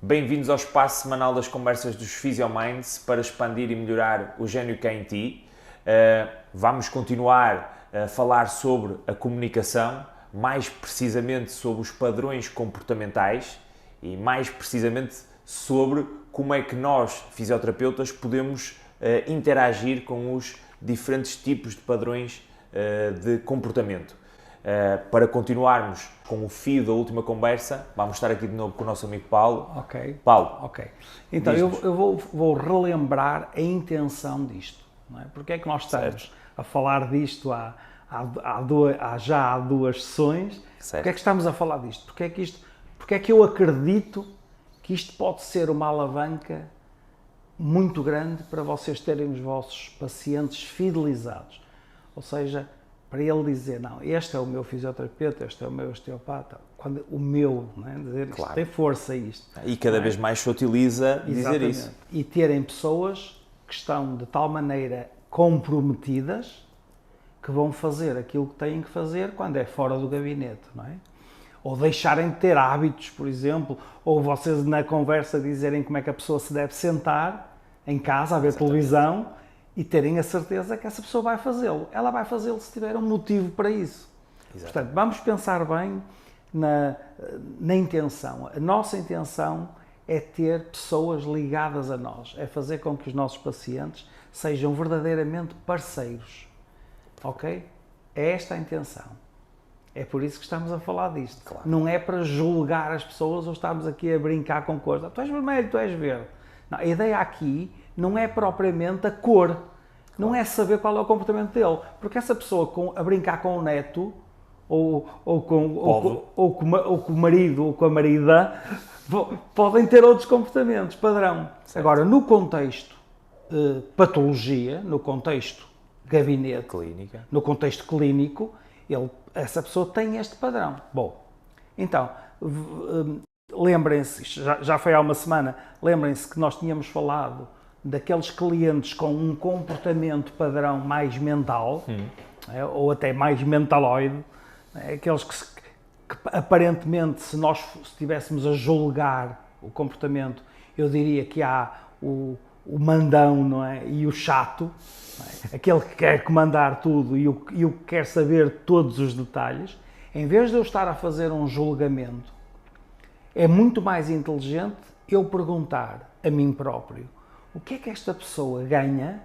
Bem-vindos ao espaço semanal das conversas dos Physiominds para expandir e melhorar o gênio que é em ti. Vamos continuar a falar sobre a comunicação, mais precisamente sobre os padrões comportamentais e mais precisamente sobre como é que nós, fisioterapeutas, podemos interagir com os diferentes tipos de padrões de comportamento. Para continuarmos com o fio da última conversa, vamos estar aqui de novo com o nosso amigo Paulo. Ok. Paulo. Ok. Então, eu vou relembrar a intenção disto. Não é? Porque é que nós estamos a falar disto já há duas sessões? Certo. Porque é que estamos a falar disto? Porque é que eu acredito que isto pode ser uma alavanca muito grande para vocês terem os vossos pacientes fidelizados. Ou seja, para ele dizer, não, este é o meu fisioterapeuta, este é o meu osteopata, quando o meu, não é? Dizer, Claro. Isto tem força isto. E cada vez mais se utiliza dizer isso. E terem pessoas que estão de tal maneira comprometidas que vão fazer aquilo que têm que fazer quando é fora do gabinete, não é? Ou deixarem de ter hábitos, por exemplo, ou vocês na conversa dizerem como é que a pessoa se deve sentar em casa a ver televisão e terem a certeza que essa pessoa vai fazê-lo. Ela vai fazê-lo se tiver um motivo para isso. Exato. Portanto, vamos pensar bem na intenção. A nossa intenção é ter pessoas ligadas a nós, é fazer com que os nossos pacientes sejam verdadeiramente parceiros. Ok? É esta a intenção. É por isso que estamos a falar disto. Claro. Não é para julgar as pessoas ou estamos aqui a brincar com coisas. Tu és vermelho, tu és verde. Não, a ideia aqui não é propriamente a cor. Não é saber qual é o comportamento dele. Porque essa pessoa a brincar com o neto, ou com o marido, ou com a marida, podem ter outros comportamentos, padrão. Certo. Agora, no contexto patologia, no contexto gabinete, clínica, no contexto clínico, essa pessoa tem este padrão. Bom, então, lembrem-se, já foi há uma semana, lembrem-se que nós tínhamos falado daqueles clientes com um comportamento padrão mais mental, ou até mais mentaloide, aqueles que aparentemente, se nós estivéssemos a julgar o comportamento, eu diria que há o mandão, não é? E o chato, não é? Aquele que quer comandar tudo e o que quer saber todos os detalhes. Em vez de eu estar a fazer um julgamento, é muito mais inteligente eu perguntar a mim próprio o que é que esta pessoa ganha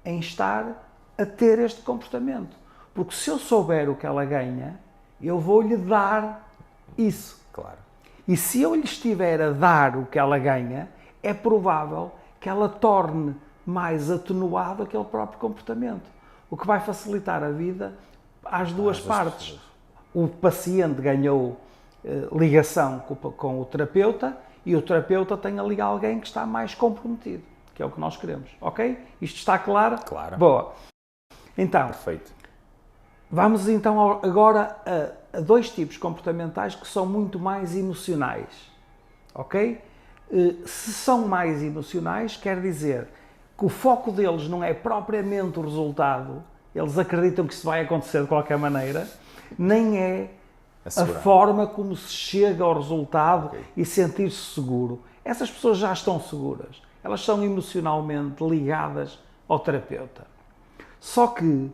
em estar a ter este comportamento. Porque se eu souber o que ela ganha, eu vou-lhe dar isso. Claro. E se eu lhe estiver a dar o que ela ganha, é provável que ela torne mais atenuado aquele próprio comportamento. O que vai facilitar a vida às duas partes. O paciente ganhou ligação com o terapeuta e o terapeuta tem ali alguém que está mais comprometido, que é o que nós queremos. Ok? Isto está claro? Claro. Boa. Então, perfeito. Vamos então agora a dois tipos comportamentais que são muito mais emocionais. Ok? Se são mais emocionais, quer dizer que o foco deles não é propriamente o resultado, eles acreditam que isso vai acontecer de qualquer maneira, nem é a forma como se chega ao resultado e sentir-se seguro. Essas pessoas já estão seguras, elas são emocionalmente ligadas ao terapeuta. Só que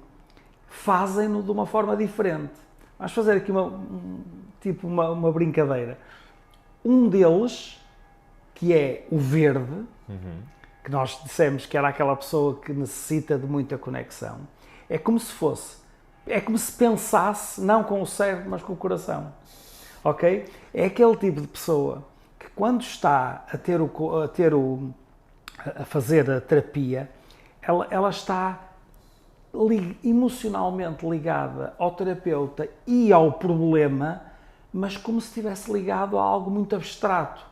fazem-no de uma forma diferente. Vamos fazer aqui uma brincadeira. Um deles, que é o verde, que nós dissemos que era aquela pessoa que necessita de muita conexão, é como se pensasse, não com o cérebro, mas com o coração. Ok? É aquele tipo de pessoa que quando está a fazer a terapia, ela está emocionalmente ligada ao terapeuta e ao problema, mas como se estivesse ligado a algo muito abstrato.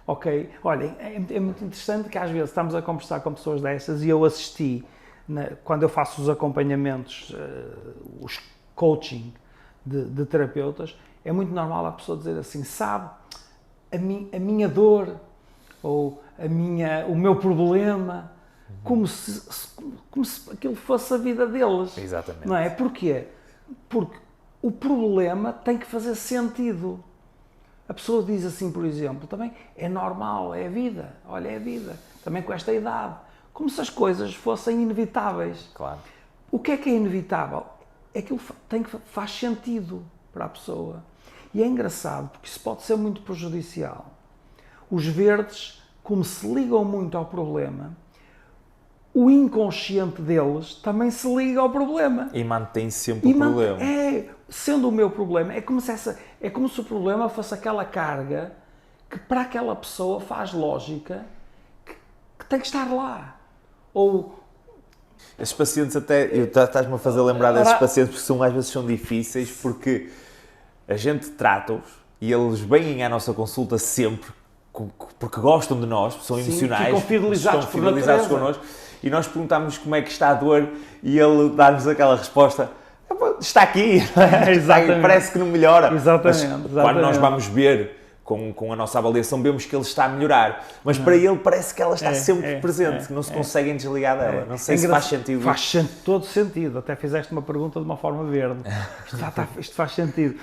Ok? Olhem, é muito interessante que às vezes estamos a conversar com pessoas destas e eu assisti, quando eu faço os acompanhamentos, os coaching de terapeutas, é muito normal a pessoa dizer assim, sabe, a minha dor ou o meu problema, como se aquilo fosse a vida deles. Exatamente. Não é? Porquê? Porque o problema tem que fazer sentido. A pessoa diz assim, por exemplo, também é normal, é a vida, olha, é a vida, também com esta idade. Como se as coisas fossem inevitáveis. Claro. O que é inevitável? É que faz sentido para a pessoa. E é engraçado, porque isso pode ser muito prejudicial. Os verdes, como se ligam muito ao problema, o inconsciente deles também se liga ao problema. E mantém sempre o problema. Sendo o meu problema, é como se o problema fosse aquela carga que para aquela pessoa faz lógica que tem que estar lá. Ou... Esses pacientes até, estás-me a fazer lembrar desses pacientes porque às vezes são difíceis porque a gente trata-os e eles vêm à nossa consulta sempre porque gostam de nós, são emocionais, ficam fidelizados connosco e nós perguntamos como é que está a dor e ele dá-nos aquela resposta: está aqui, parece que não melhora. Exatamente. Quando nós vamos ver com a nossa avaliação, vemos que ele está a melhorar, mas para ele parece que ela está sempre presente, que não se conseguem desligar dela. Não sei se faz sentido. Faz todo sentido, até fizeste uma pergunta de uma forma verde. Isto faz sentido.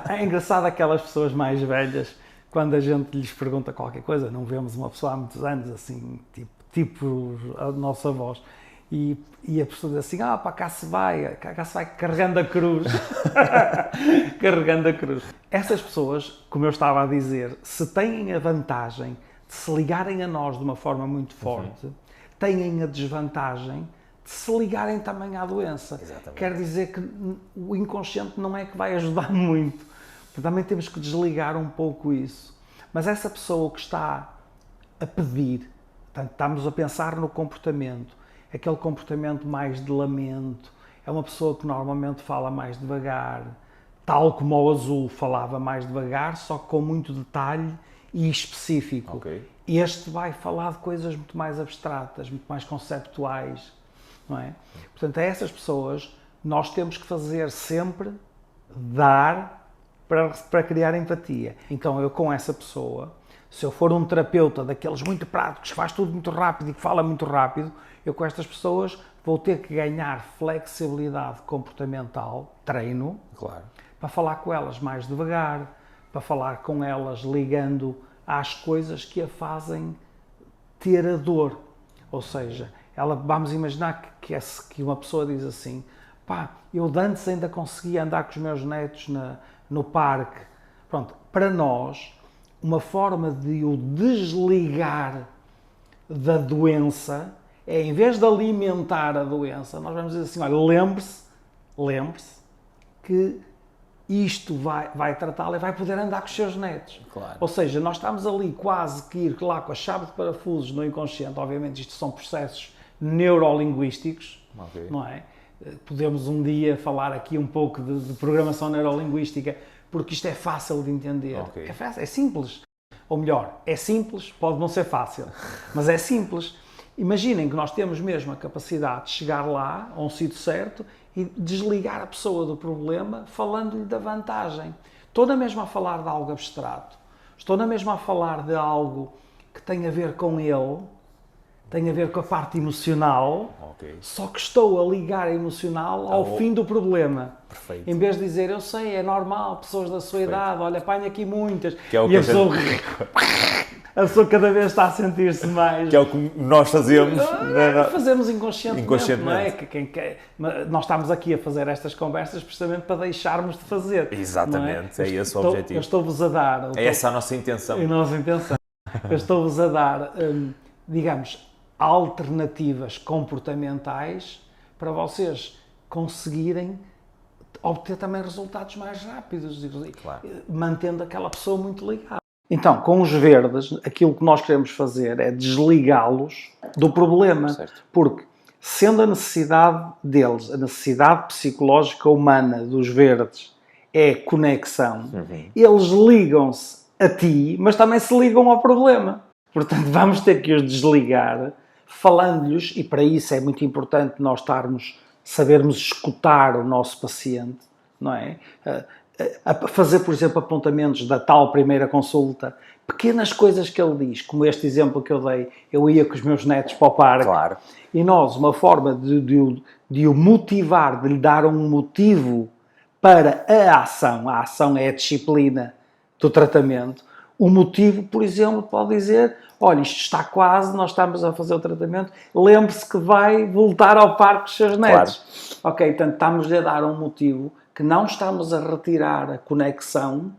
É engraçado aquelas pessoas mais velhas, quando a gente lhes pergunta qualquer coisa, não vemos uma pessoa há muitos anos, assim, tipo a nossa voz, e a pessoa diz assim: cá se vai carregando a cruz. Carregando a cruz. Essas pessoas, como eu estava a dizer, se têm a vantagem de se ligarem a nós de uma forma muito forte, têm a desvantagem de se ligarem também à doença. Exatamente. Quer dizer que o inconsciente não é que vai ajudar muito. Também temos que desligar um pouco isso. Mas essa pessoa que está a pedir, portanto, estamos a pensar no comportamento, aquele comportamento mais de lamento, é uma pessoa que normalmente fala mais devagar, tal como o azul falava mais devagar, só que com muito detalhe e específico. Okay. Este vai falar de coisas muito mais abstratas, muito mais conceptuais, não é? Portanto, a essas pessoas nós temos que fazer sempre dar para criar empatia. Então, eu com essa pessoa, se eu for um terapeuta daqueles muito práticos, que faz tudo muito rápido e que fala muito rápido, eu com estas pessoas vou ter que ganhar flexibilidade comportamental, treino, claro, para falar com elas mais devagar, para falar com elas ligando às coisas que a fazem ter a dor. Ou seja, vamos imaginar que uma pessoa diz assim: eu de antes ainda conseguia andar com os meus netos no parque. Pronto, para nós, uma forma de o desligar da doença é, em vez de alimentar a doença, nós vamos dizer assim: olha, lembre-se que isto vai tratá-lo e vai poder andar com os seus netos. Claro. Ou seja, nós estamos ali quase que ir lá com a chave de parafusos no inconsciente. Obviamente isto são processos neurolinguísticos, não é? Podemos um dia falar aqui um pouco de programação neurolinguística, porque isto é fácil de entender. Okay. É fácil, é simples. Ou melhor, é simples, pode não ser fácil, mas é simples. Imaginem que nós temos mesmo a capacidade de chegar lá, a um sítio certo, e desligar a pessoa do problema falando-lhe da vantagem. Estou na mesma a falar de algo abstrato, estou na mesma a falar de algo que tem a ver com ele, tem a ver com a parte emocional, só que estou a ligar a emocional ao fim do problema. Perfeito. Em vez de dizer: eu sei, é normal, pessoas da sua idade, olha, apanho aqui muitas. Que é o e que a pessoa cada vez está a sentir-se mais... Que é o que nós fazemos. Fazemos inconscientemente. Não é? Nós estamos aqui a fazer estas conversas precisamente para deixarmos de fazer. Exatamente, é esse o objetivo. Eu estou-vos a dar... É essa a nossa intenção. É a nossa intenção. Eu estou-vos a dar, digamos, alternativas comportamentais para vocês conseguirem obter também resultados mais rápidos, claro, mantendo aquela pessoa muito ligada. Então, com os verdes, aquilo que nós queremos fazer é desligá-los do problema, certo, porque sendo a necessidade deles, a necessidade psicológica humana dos verdes é conexão, eles ligam-se a ti, mas também se ligam ao problema. Portanto, vamos ter que os desligar falando-lhes, e para isso é muito importante nós sabermos escutar o nosso paciente, não é? A fazer, por exemplo, apontamentos da tal primeira consulta, pequenas coisas que ele diz, como este exemplo que eu dei, eu ia com os meus netos para o parque, claro, e nós, uma forma de o motivar, de lhe dar um motivo para a ação é a disciplina do tratamento, o motivo, por exemplo, pode dizer, olha, isto está quase, nós estamos a fazer o tratamento, lembre-se que vai voltar ao parque dos seus netos. Claro. Ok, portanto, estamos-lhe a dar um motivo que não estamos a retirar a conexão,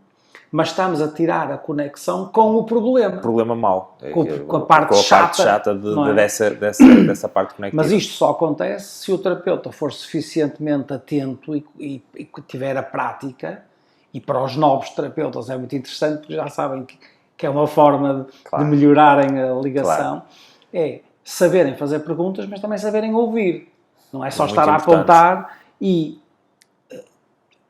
mas estamos a tirar a conexão com o problema. Problema mau. Com a parte chata dessa parte conectiva. Mas isto só acontece se o terapeuta for suficientemente atento e tiver a prática, e para os novos terapeutas é muito interessante, porque já sabem que é uma forma de melhorarem a ligação, é saberem fazer perguntas, mas também saberem ouvir. Não é só estar a apontar e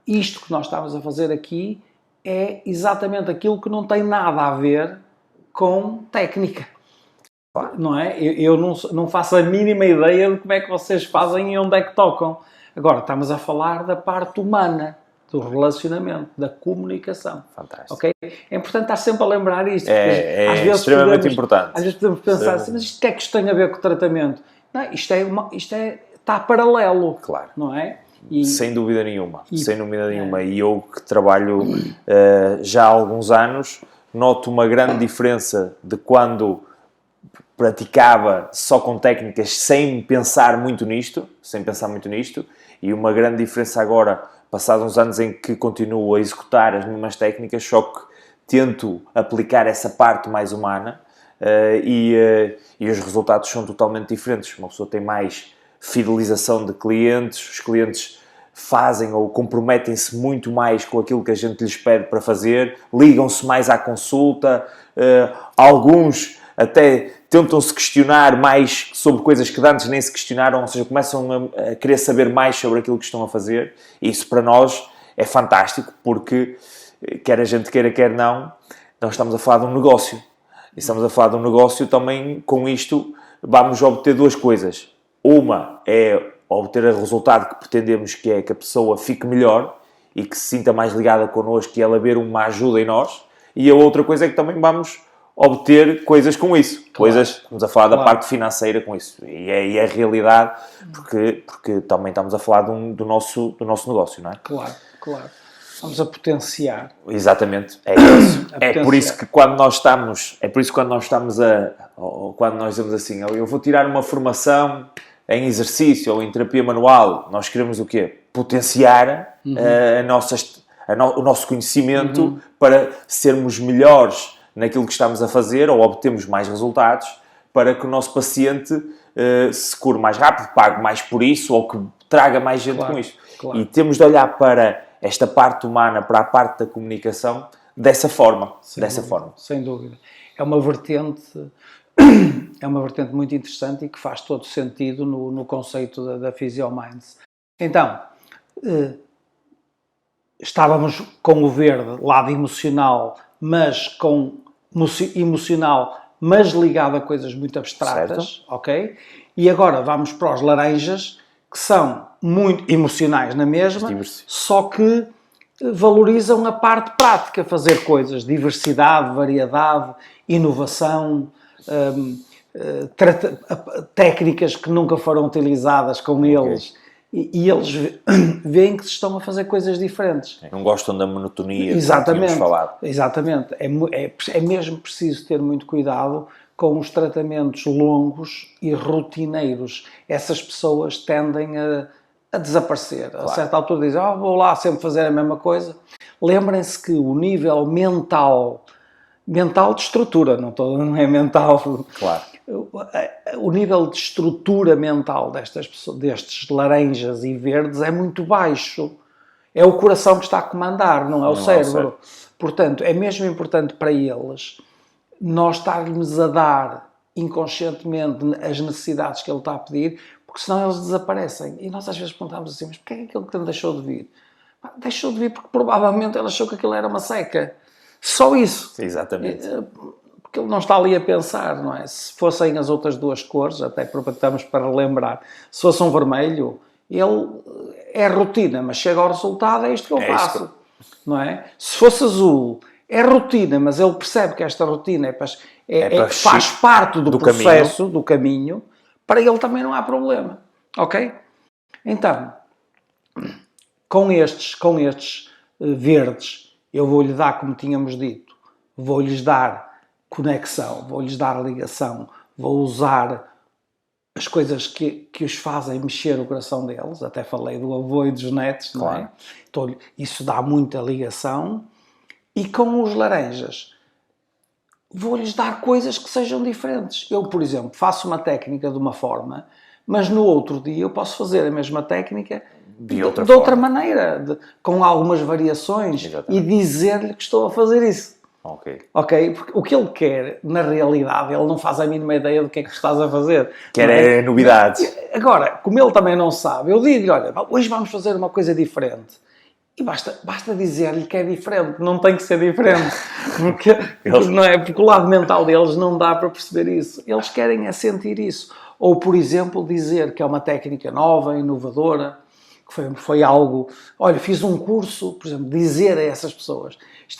isto que nós estamos a fazer aqui é exatamente aquilo que não tem nada a ver com técnica. Não é? Eu não faço a mínima ideia de como é que vocês fazem e onde é que tocam. Agora, estamos a falar da parte humana, do relacionamento, da comunicação. Fantástico. Okay? É importante estar sempre a lembrar isto. É às vezes extremamente importante. Às vezes podemos pensar assim, mas isto, o que é que isto tem a ver com o tratamento? Não, isto está paralelo. Claro. Não é? Sem dúvida nenhuma. Sem dúvida nenhuma. E eu que trabalho já há alguns anos, noto uma grande diferença de quando praticava só com técnicas sem pensar muito nisto, e uma grande diferença agora, passados uns anos em que continuo a executar as mesmas técnicas, só que tento aplicar essa parte mais humana e os resultados são totalmente diferentes. Uma pessoa tem mais fidelização de clientes, os clientes fazem ou comprometem-se muito mais com aquilo que a gente lhes pede para fazer, ligam-se mais à consulta, alguns até tentam-se questionar mais sobre coisas que antes nem se questionaram, ou seja, começam a querer saber mais sobre aquilo que estão a fazer, e isso para nós é fantástico, porque quer a gente queira, quer não, nós estamos a falar de um negócio, e estamos a falar de um negócio também, com isto vamos obter duas coisas. Uma é obter o resultado que pretendemos, que é que a pessoa fique melhor e que se sinta mais ligada connosco e ela ver uma ajuda em nós. E a outra coisa é que também vamos obter coisas com isso. Claro. Coisas, estamos a falar da parte financeira com isso. E é a realidade, porque também estamos a falar do nosso negócio, não é? Claro. Vamos a potenciar. Exatamente, é isso. É por isso que quando nós estamos quando nós dizemos assim, eu vou tirar uma formação em exercício ou em terapia manual, nós queremos o quê? Potenciar o nosso conhecimento para sermos melhores naquilo que estamos a fazer ou obtemos mais resultados para que o nosso paciente se cure mais rápido, pague mais por isso ou que traga mais gente com isso. Claro. E temos de olhar para esta parte humana, para a parte da comunicação, dessa forma. Sem dúvida. É uma vertente muito interessante e que faz todo sentido no conceito da PhysioMinds. Então, estávamos com o verde, lado emocional, mas ligado a coisas muito abstratas, certo. Ok? E agora vamos para os laranjas, que são muito emocionais na mesma, só que valorizam a parte prática, fazer coisas, diversidade, variedade, inovação, técnicas que nunca foram utilizadas com eles, e eles veem que estão a fazer coisas diferentes. Não gostam da monotonia. Exatamente, exatamente. É mesmo preciso ter muito cuidado com os tratamentos longos e rotineiros. Essas pessoas tendem a desaparecer. Claro. A certa altura dizem, vou lá sempre fazer a mesma coisa. Lembrem-se que o nível mental de estrutura, não é mental. Claro. O nível de estrutura mental destes laranjas e verdes é muito baixo. É o coração que está a comandar, não é o cérebro. Portanto, é mesmo importante para eles nós estarmos a dar inconscientemente as necessidades que ele está a pedir, porque senão eles desaparecem. E nós às vezes perguntamos assim, mas porquê é que ele deixou de vir? Deixou de vir porque provavelmente ele achou que aquilo era uma seca. Só isso. Exatamente. Porque ele não está ali a pensar, não é? Se fossem as outras duas cores, até aproveitamos para lembrar, se fosse um vermelho, ele é rotina, mas chega ao resultado, é isto que eu faço. Não é? Se fosse azul, é rotina, mas ele percebe que esta rotina faz parte do processo, do caminho, para ele também não há problema. Ok? Então, com estes verdes, eu vou-lhe dar, como tínhamos dito, vou-lhes dar conexão, vou-lhes dar ligação, vou usar as coisas que os fazem mexer o coração deles, até falei do avô e dos netos, não é? Então, isso dá muita ligação. E com os laranjas, vou-lhes dar coisas que sejam diferentes. Eu, por exemplo, faço uma técnica de uma forma, mas no outro dia eu posso fazer a mesma técnica de outra maneira, com algumas variações. Exatamente. E dizer-lhe que estou a fazer isso. Ok? Porque o que ele quer, na realidade, ele não faz a mínima ideia do que é que estás a fazer. Quer novidades. Agora, como ele também não sabe, eu digo-lhe, olha, hoje vamos fazer uma coisa diferente. E basta dizer-lhe que é diferente, não tem que ser diferente. Porque o lado mental deles não dá para perceber isso. Eles querem é sentir isso. Ou, por exemplo, dizer que é uma técnica nova, inovadora, que foi algo... Olha, fiz um curso, por exemplo, dizer a essas pessoas,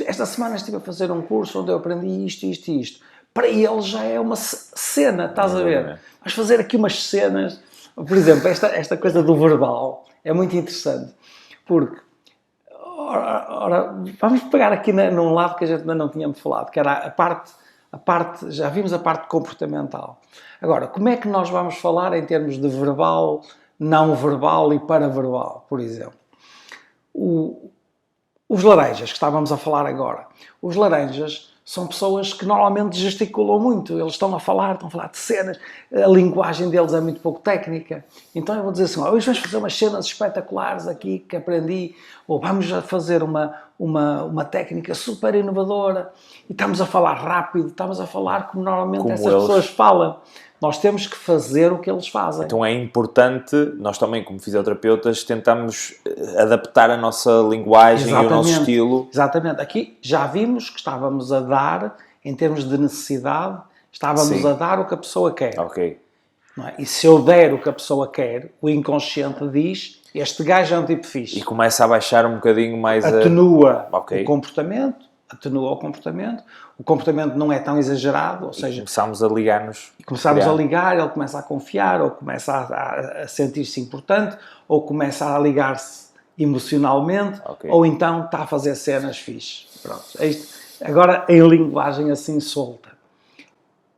esta semana estive a fazer um curso onde eu aprendi isto, isto e isto. Para eles já é uma cena, estás a ver? Vais fazer aqui umas cenas... Por exemplo, esta coisa do verbal é muito interessante, porque... Ora, vamos pegar aqui num lado que a gente ainda não tínhamos falado, que era a parte, já vimos a parte comportamental. Agora, como é que nós vamos falar em termos de verbal, não verbal e paraverbal, por exemplo? Os laranjas, que estávamos a falar agora. Os laranjas são pessoas que normalmente gesticulam muito. Eles estão a falar de cenas. A linguagem deles é muito pouco técnica. Então eu vou dizer assim, hoje vamos fazer umas cenas espetaculares aqui que aprendi, ou vamos fazer uma técnica super inovadora, e estamos a falar rápido, estamos a falar como normalmente essas pessoas falam. Nós temos que fazer o que eles fazem. Então é importante, nós também como fisioterapeutas tentamos adaptar a nossa linguagem. Exatamente. E o nosso estilo. Exatamente. Aqui já vimos que estávamos a dar, em termos de necessidade, estávamos a dar o que a pessoa quer. Ok. Não é? E se eu der o que a pessoa quer, o inconsciente diz, este gajo é um tipo fixe. E começa a baixar um bocadinho mais Atenua o comportamento. Atenua o comportamento não é tão exagerado, ou seja... Começamos a ligar-nos. Começamos a ligar, ele começa a confiar, ou começa a sentir-se importante, ou começa a ligar-se emocionalmente, ou então está a fazer cenas fixe. Pronto, é isto. Agora, em linguagem assim solta.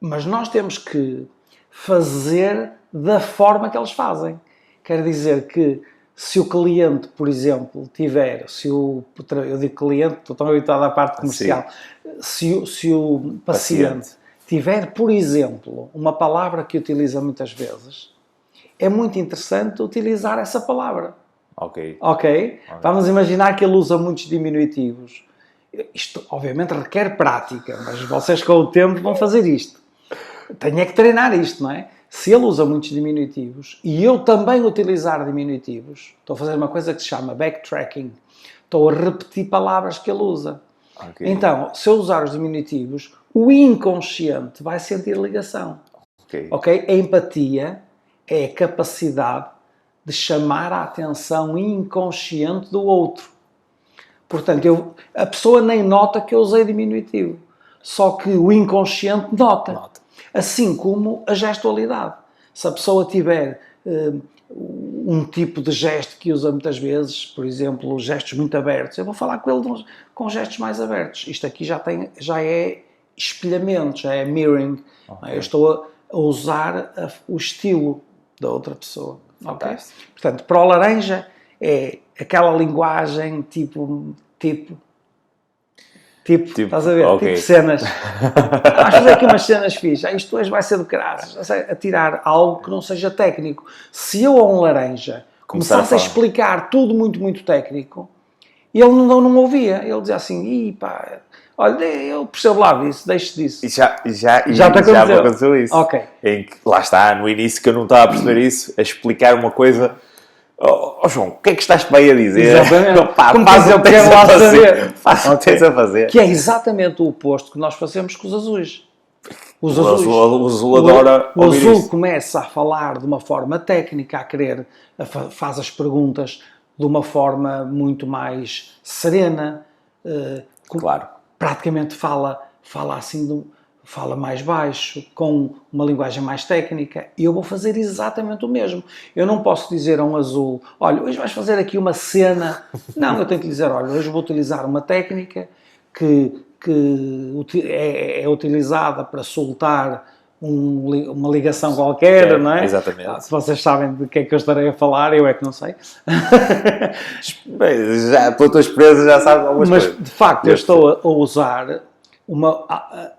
Mas nós temos que fazer da forma que eles fazem. Quer dizer que se o cliente, por exemplo, tiver, eu digo cliente, estou tão habituado à parte comercial, se o paciente tiver, por exemplo, uma palavra que utiliza muitas vezes, é muito interessante utilizar essa palavra. Ok? Vamos imaginar que ele usa muitos diminutivos. Isto, obviamente, requer prática, mas vocês com o tempo vão fazer isto. Tenho é que treinar isto, não é? Se ele usa muitos diminutivos e eu também utilizar diminutivos, estou a fazer uma coisa que se chama backtracking. Estou a repetir palavras que ele usa. Então, se eu usar os diminutivos, o inconsciente vai sentir ligação. A empatia é a capacidade de chamar a atenção inconsciente do outro. Portanto, a pessoa nem nota que eu usei diminutivo. Só que o inconsciente nota. Assim como a gestualidade. Se a pessoa tiver um tipo de gesto que usa muitas vezes, por exemplo, gestos muito abertos, eu vou falar com ele com gestos mais abertos. Isto aqui já é espelhamento, já é mirroring. Eu estou a usar o estilo da outra pessoa. Portanto, para o laranja é aquela linguagem tipo, estás a ver? Tipo cenas. Vamos fazer aqui umas cenas fixas. Isto hoje vai ser do caralho. A tirar algo que não seja técnico. Se eu a um laranja começasse a explicar tudo muito, muito técnico, ele não ouvia. Ele dizia assim, olha, eu percebo lá disso, deixe disso. E já aconteceu isso. Em que, lá está, no início que eu não estava a perceber isso, a explicar uma coisa... João, o que é que estás para aí a dizer? Exatamente. Faz o que quero lá saber. Faz o que tens a fazer. Que é exatamente o oposto que nós fazemos com os azuis. O azul começa a falar de uma forma técnica, faz as perguntas de uma forma muito mais serena. Praticamente fala assim, fala mais baixo, com uma linguagem mais técnica, e eu vou fazer exatamente o mesmo. Eu não posso dizer a um azul, olha, hoje vais fazer aqui uma cena. Não, eu tenho que dizer, olha, hoje vou utilizar uma técnica que é utilizada para soltar uma ligação qualquer, não é? Exatamente. Se vocês sabem de que é que eu estarei a falar, eu é que não sei. Bem, já, pela tua experiência já sabes algumas Mas, coisas. de facto, eu estou a usar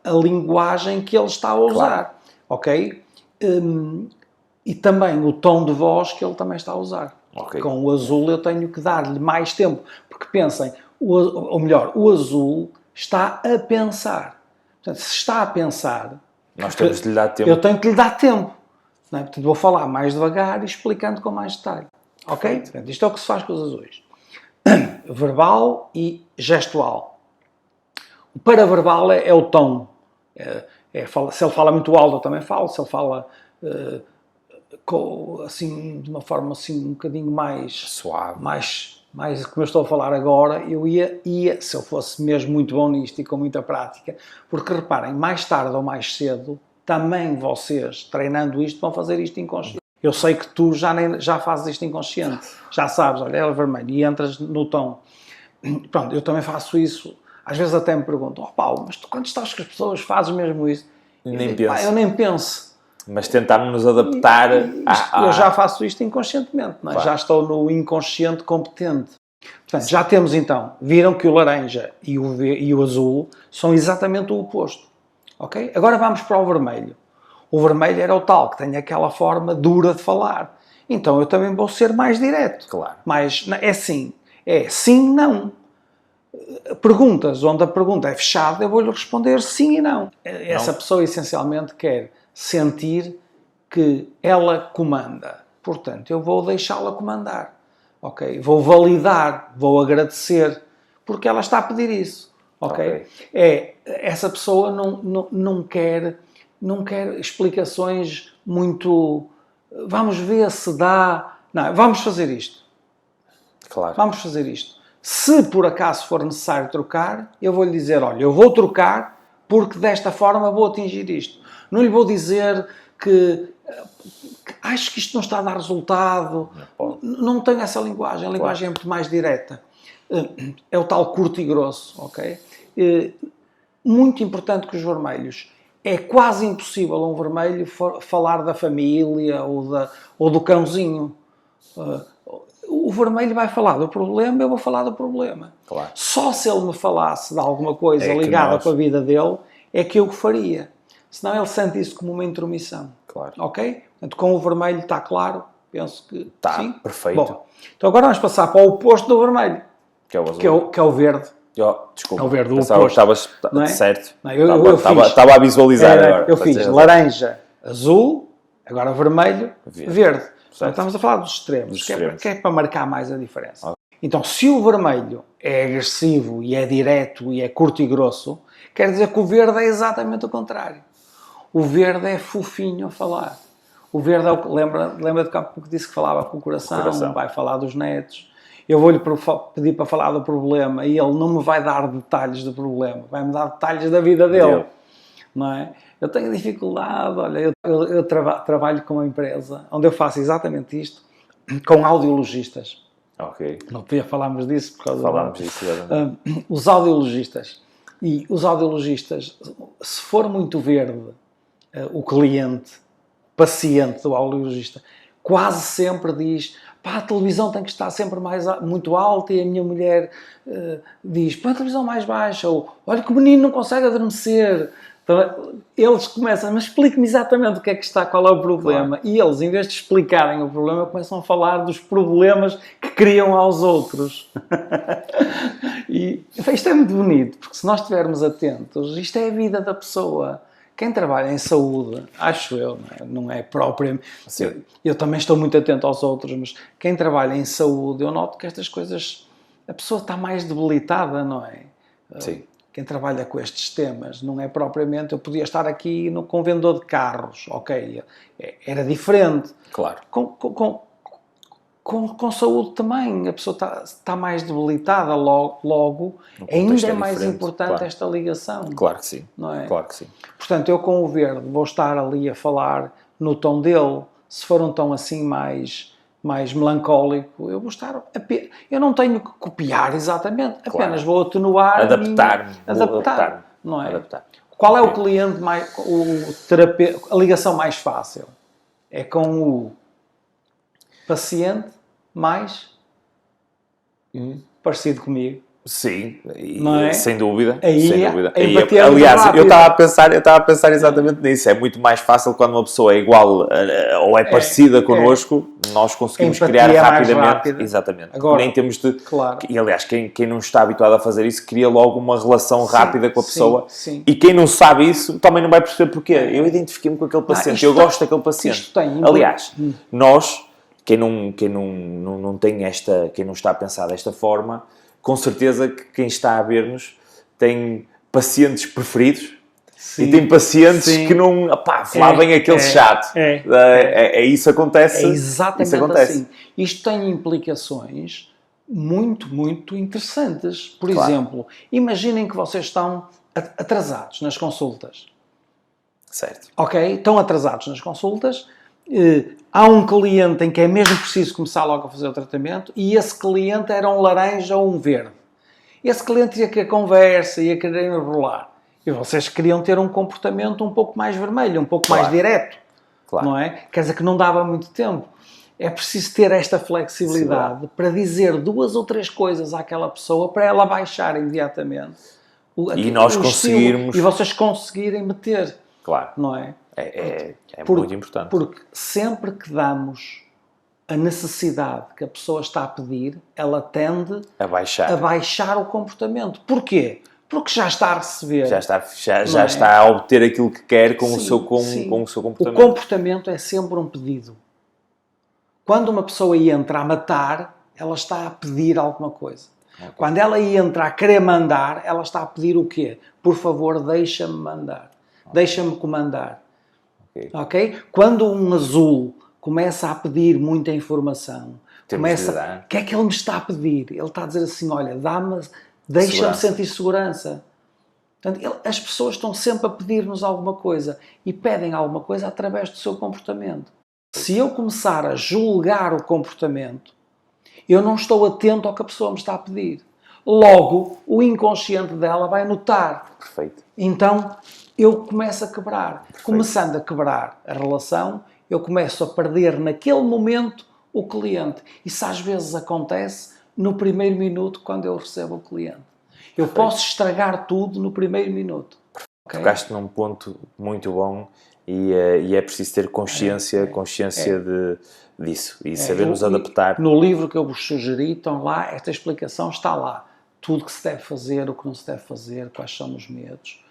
a linguagem que ele está a usar, Claro. ok? E também o tom de voz que ele também está a usar. Ok. Com o azul eu tenho que dar-lhe mais tempo, porque pensem, ou melhor, o azul está a pensar. Portanto, se está a pensar, Nós temos de lhe dar tempo. eu tenho que lhe dar tempo. Não é? Portanto, vou falar mais devagar e explicando com mais detalhe. Ok? Portanto, isto é o que se faz com os azuis. Verbal e gestual. O paraverbal é o tom. Se ele fala muito alto, eu também falo. Se ele fala assim, de uma forma assim, um bocadinho mais Suave. mais como eu estou a falar agora, eu ia, se eu fosse mesmo muito bom nisto e com muita prática, porque reparem, mais tarde ou mais cedo, também vocês, treinando isto, vão fazer isto inconsciente. Eu sei que tu já fazes isto inconsciente, já sabes, olha, é vermelho, e entras no tom. Pronto, eu também faço isso. Às vezes até me perguntam, oh Paulo, mas tu quando estás com as pessoas fazes mesmo isso? Eu nem penso. Mas tentarmos nos adaptar Eu já faço isto inconscientemente, não é? Claro. Já estou no inconsciente competente. Portanto, já temos então, viram que o laranja e o azul são exatamente o oposto. Ok? Agora vamos para o vermelho. O vermelho era o tal que tem aquela forma dura de falar. Então eu também vou ser mais direto. Claro. Mas é sim. É sim, não. Perguntas onde a pergunta é fechada, eu vou-lhe responder sim e não. Essa pessoa essencialmente quer sentir que ela comanda. Portanto, eu vou deixá-la comandar. Ok? Vou validar, vou agradecer, porque ela está a pedir isso. Ok? Essa pessoa não quer explicações muito... Vamos ver se dá... Não, vamos fazer isto. Claro. Vamos fazer isto. Se por acaso for necessário trocar, eu vou-lhe dizer, olha, eu vou trocar porque desta forma vou atingir isto. Não lhe vou dizer que acho que isto não está a dar resultado. Não tenho essa linguagem. A linguagem é muito mais direta. É o tal curto e grosso, ok? Muito importante que os vermelhos. É quase impossível um vermelho falar da família ou do cãozinho. O vermelho vai falar do problema, eu vou falar do problema. Claro. Só se ele me falasse de alguma coisa ligada com a vida dele, é que eu o faria. Senão ele sente isso como uma intromissão. Claro. Ok? Portanto, com o vermelho está claro? Penso que está sim. Perfeito. Bom, então agora vamos passar para o oposto do vermelho. Que é o azul. Que é o verde. Desculpa. É o verde, o Pensava oposto. que estavas certo. Não, eu estava a visualizar agora. Eu fiz laranja, azul, agora vermelho, verde. Então, estamos a falar dos extremos, que é para marcar mais a diferença. Okay. Então, se o vermelho é agressivo e é direto e é curto e grosso, quer dizer que o verde é exatamente o contrário. O verde é fofinho a falar. O verde é o que lembra de que disse que falava com o coração, vai falar dos netos. Eu vou-lhe pedir para falar do problema e ele não me vai dar detalhes do problema, vai-me dar detalhes da vida dele. Não é? Eu tenho dificuldade, olha, eu trabalho com uma empresa onde eu faço exatamente isto, com audiologistas. Ok. Não falámos disso por causa Falámos disso, os audiologistas. E os audiologistas, se for muito verde, o paciente do audiologista, quase sempre diz, pá, a televisão tem que estar sempre muito alta, e a minha mulher diz, põe a televisão mais baixa, ou olha que o menino não consegue adormecer. Então, eles começam, mas explique-me exatamente o que é que está, qual é o problema. Claro. E eles, em vez de explicarem o problema, começam a falar dos problemas que criam aos outros. E isto é muito bonito, porque se nós estivermos atentos, isto é a vida da pessoa. Quem trabalha em saúde, acho eu, não é propriamente... Eu também estou muito atento aos outros, mas quem trabalha em saúde, eu noto que estas coisas... A pessoa está mais debilitada, não é? Sim. Quem trabalha com estes temas, não é propriamente... Eu podia estar aqui com vendedor de carros, ok? Era diferente. Claro. Com saúde também, a pessoa está mais debilitada, logo contexto ainda é é mais diferente, importante claro. esta ligação. Claro que sim. Não é? Claro que sim. Portanto, eu com o verde vou estar ali a falar no tom dele, se for um tom assim mais melancólico, eu vou estar... Eu não tenho que copiar exatamente, apenas vou atenuar Adaptar-me. Adaptar, não é? Adaptar. Qual é o cliente a ligação mais fácil? É com o paciente mais parecido comigo. Sim, Não é? sem dúvida. Aí sem dúvida. a empatia é muito aliás, rápida. eu estava a pensar exatamente nisso. É muito mais fácil quando uma pessoa é igual ou é parecida connosco, nós conseguimos A criar empatia é mais rapidamente. rápida. Exatamente. Agora, nem temos de. claro. E aliás, quem não está habituado a fazer isso cria logo uma relação rápida com a pessoa. Sim. E quem não sabe isso também não vai perceber porquê. Eu identifiquei-me com aquele paciente, eu gosto daquele paciente. Aliás, nós, quem não tem quem não está a pensar desta forma, com certeza que quem está a ver-nos tem pacientes preferidos. Sim, e tem pacientes que não... lá vem aquele chato. Isso acontece. É exatamente assim. Isto tem implicações muito, muito interessantes. Por exemplo, imaginem que vocês estão atrasados nas consultas. Certo. Ok? Estão atrasados nas consultas. Há um cliente em que é mesmo preciso começar logo a fazer o tratamento e esse cliente era um laranja ou um verde. Esse cliente ia querer conversa, ia querer enrolar. E vocês queriam ter um comportamento um pouco mais vermelho, um pouco mais direto. Claro. Não é? Quer dizer que não dava muito tempo. É preciso ter esta flexibilidade para dizer 2 ou 3 coisas àquela pessoa para ela baixar imediatamente. E nós conseguirmos... E vocês conseguirem meter. Claro. Não é? É muito importante. Porque sempre que damos a necessidade que a pessoa está a pedir, ela tende a baixar o comportamento. Porquê? Porque já está a receber. Já está a obter aquilo que quer com o seu comportamento. O comportamento é sempre um pedido. Quando uma pessoa entra a matar, ela está a pedir alguma coisa. Okay. Quando ela entra a querer mandar, ela está a pedir o quê? Por favor, deixa-me mandar. Okay. Deixa-me comandar. Ok? Quando um azul começa a pedir muita informação, o que é que ele me está a pedir? Ele está a dizer assim, olha, deixa-me sentir segurança. Portanto, as pessoas estão sempre a pedir-nos alguma coisa e pedem alguma coisa através do seu comportamento. Se eu começar a julgar o comportamento, eu não estou atento ao que a pessoa me está a pedir. Logo, o inconsciente dela vai notar. Perfeito. Então, eu começo a quebrar. Perfeito. Começando a quebrar a relação, eu começo a perder naquele momento o cliente. Isso às vezes acontece no primeiro minuto quando eu recebo o cliente. Eu posso estragar tudo no primeiro minuto. Okay? Tocaste num ponto muito bom e é preciso ter consciência disso e saber nos adaptar. No livro que eu vos sugeri, estão lá, esta explicação está lá. Tudo que se deve fazer, o que não se deve fazer, quais são os medos.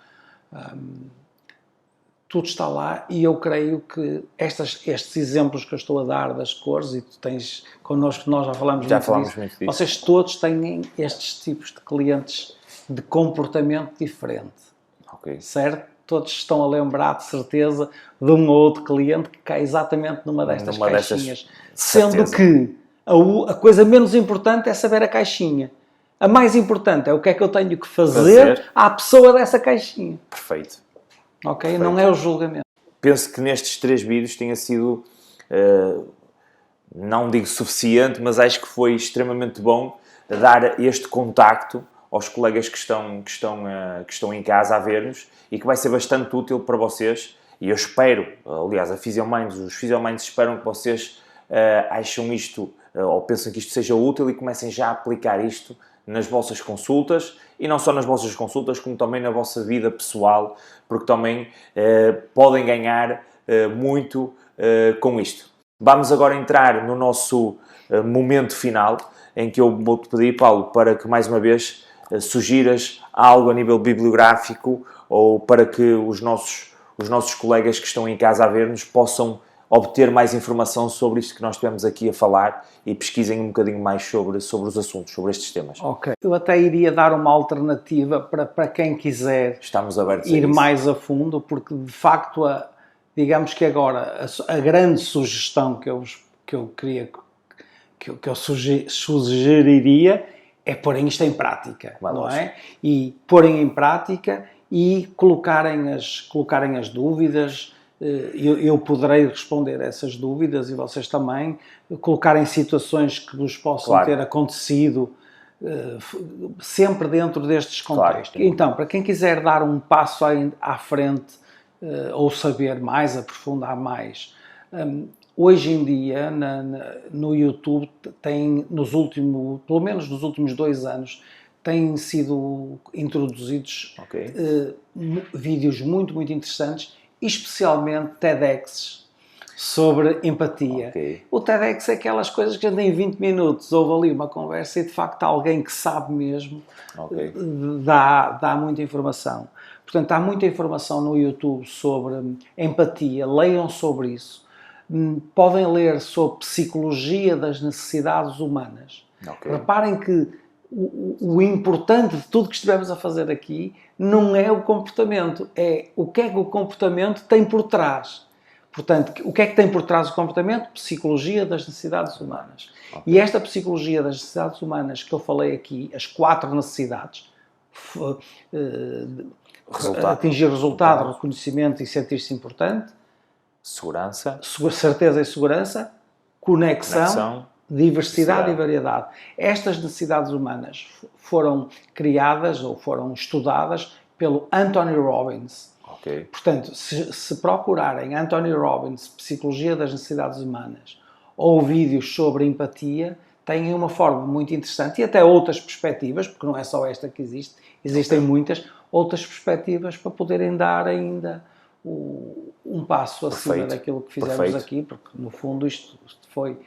Tudo está lá e eu creio que estes exemplos que eu estou a dar das cores, e tu tens connosco, nós já falamos muito disso, vocês todos têm estes tipos de clientes de comportamento diferente. Okay. Certo? Todos estão a lembrar de certeza de um ou outro cliente que cai exatamente numa destas caixinhas. Sendo que a coisa menos importante é saber a caixinha. A mais importante é o que é que eu tenho que fazer à pessoa dessa caixinha. Perfeito. Ok? Perfeito. Não é o julgamento. Penso que nestes 3 vídeos tenha sido, não digo suficiente, mas acho que foi extremamente bom dar este contacto aos colegas que estão em casa a ver-nos e que vai ser bastante útil para vocês. E eu espero, aliás, os Physiominds esperam que vocês acham isto, ou pensam que isto seja útil e comecem já a aplicar isto nas vossas consultas, e não só nas vossas consultas, como também na vossa vida pessoal, porque também podem ganhar muito com isto. Vamos agora entrar no nosso momento final, em que eu vou-te pedir, Paulo, para que mais uma vez sugiras algo a nível bibliográfico ou para que os nossos colegas que estão em casa a ver-nos possam obter mais informação sobre isto que nós estivemos aqui a falar e pesquisem um bocadinho mais sobre os assuntos, sobre estes temas. Ok. Eu até iria dar uma alternativa para quem quiser ir mais a fundo, porque de facto, digamos que agora a grande sugestão que eu queria que eu sugeriria é porem isto em prática, não é? E porem em prática e colocarem as dúvidas. Eu poderei responder a essas dúvidas e vocês também, colocarem situações que vos possam ter acontecido, sempre dentro destes contextos. Claro. Então, para quem quiser dar um passo à frente ou saber mais, aprofundar mais, hoje em dia no YouTube tem, pelo menos nos últimos 2 anos, têm sido introduzidos vídeos muito, muito interessantes, especialmente TEDx sobre empatia. O TEDx é aquelas coisas que andam em 20 minutos, houve ali uma conversa e de facto alguém que sabe mesmo dá muita informação. Portanto, há muita informação no YouTube sobre empatia, leiam sobre isso. Podem ler sobre psicologia das necessidades humanas. Reparem que o importante de tudo que estivemos a fazer aqui não é o comportamento, é o que é que o comportamento tem por trás. Portanto, o que é que tem por trás o comportamento? Psicologia das necessidades humanas. E esta psicologia das necessidades humanas que eu falei aqui, as 4 necessidades, atingir resultado, reconhecimento e sentir-se importante, segurança, certeza e segurança, conexão, diversidade e variedade. Estas necessidades humanas foram criadas ou foram estudadas pelo Anthony Robbins. Portanto, se procurarem Anthony Robbins, Psicologia das Necessidades Humanas, ou vídeos sobre empatia, têm uma forma muito interessante e até outras perspectivas, porque não é só esta que existe, existem muitas outras perspectivas para poderem dar ainda um passo acima daquilo que fizemos aqui, porque no fundo isto foi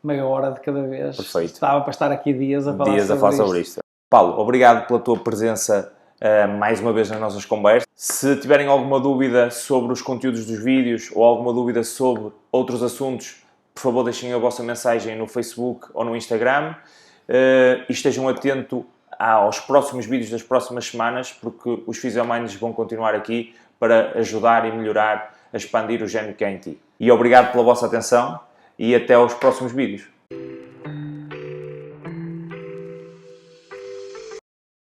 meia hora de cada vez. Estava para estar aqui dias a falar sobre isto. Paulo, obrigado pela tua presença mais uma vez nas nossas conversas. Se tiverem alguma dúvida sobre os conteúdos dos vídeos ou alguma dúvida sobre outros assuntos, por favor deixem a vossa mensagem no Facebook ou no Instagram e estejam atentos aos próximos vídeos das próximas semanas, porque os Physiominds vão continuar aqui para ajudar e melhorar a expandir o gênio que é em ti. E obrigado pela vossa atenção e até aos próximos vídeos.